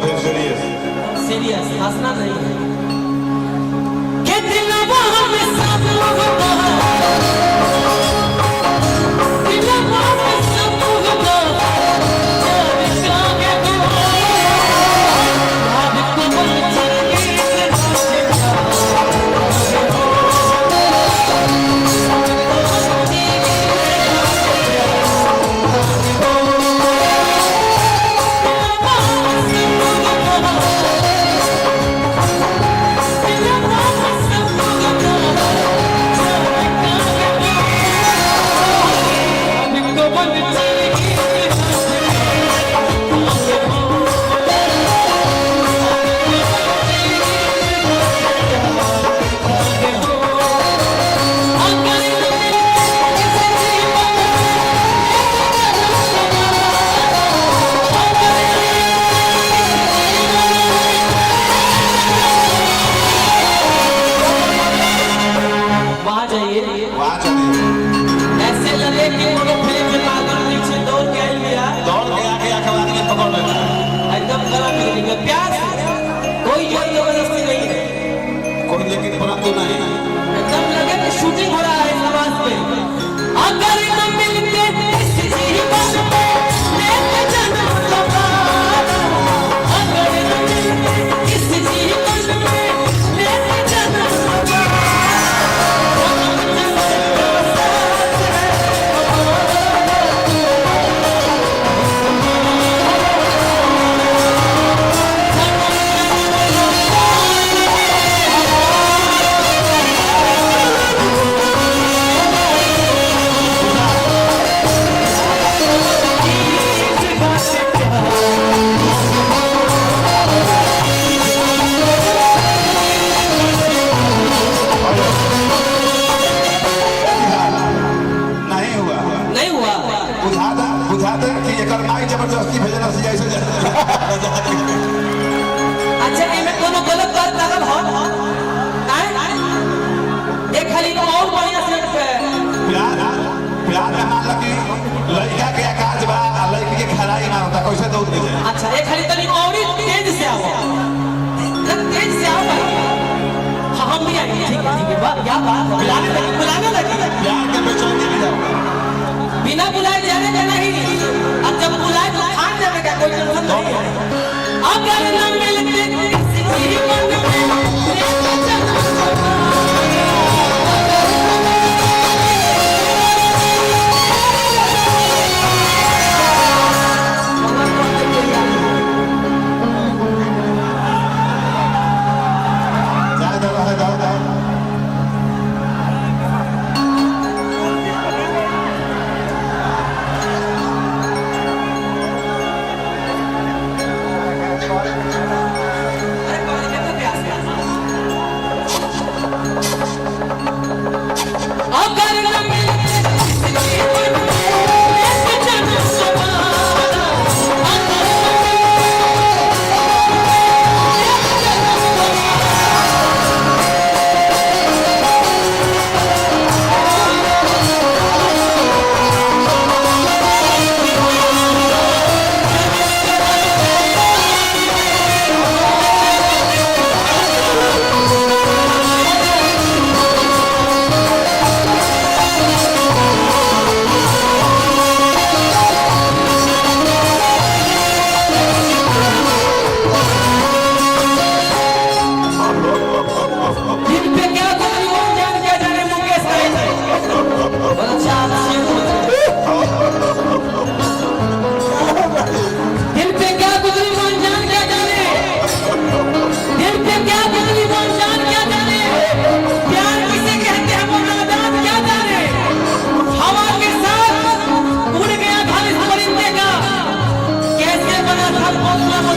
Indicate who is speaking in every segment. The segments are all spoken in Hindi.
Speaker 1: फिर सीरियस
Speaker 2: सीरियस हंसना नहीं है। कितना वहाँ में सब लोग ऐसे लगे कि फिल्म के पागल पीछे दौड़ के आके अखबार में पकड़ लेना एकदम गला मिल गया प्यार कोई जबरदस्ती नहीं है
Speaker 1: कोई लेकिन परंतु नहीं
Speaker 2: एकदम लगे कि शूटिंग हो रहा है समाज पे अगर हम मिलते इस जीवन में लेते जन्म दोबारा अगर हम मिलते इस जीवन में लेते जन्म
Speaker 1: जबरदस्ती भेजना से जैसे
Speaker 2: अच्छा इनमें कोनो गलत बात लागल हो एक खाली और बढ़िया से
Speaker 1: प्यार में मान लगी लड़का के आकाश बा लड़की के खराई ना होता कैसे दौड़ दे
Speaker 2: अच्छा एक खाली तनी और तेज से आओ तेज से आओ भाई हम भी आएंगे ठीक है क्या बात बुलाने लगी
Speaker 1: प्यार के बेचैनी में जाओ
Speaker 2: बिना बुलाए जाने का नहीं अब जब बुलाए तो खान जाने का कोई टेंशन नहीं है अगर न मिलते किसी जीवन में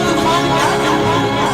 Speaker 2: तूफान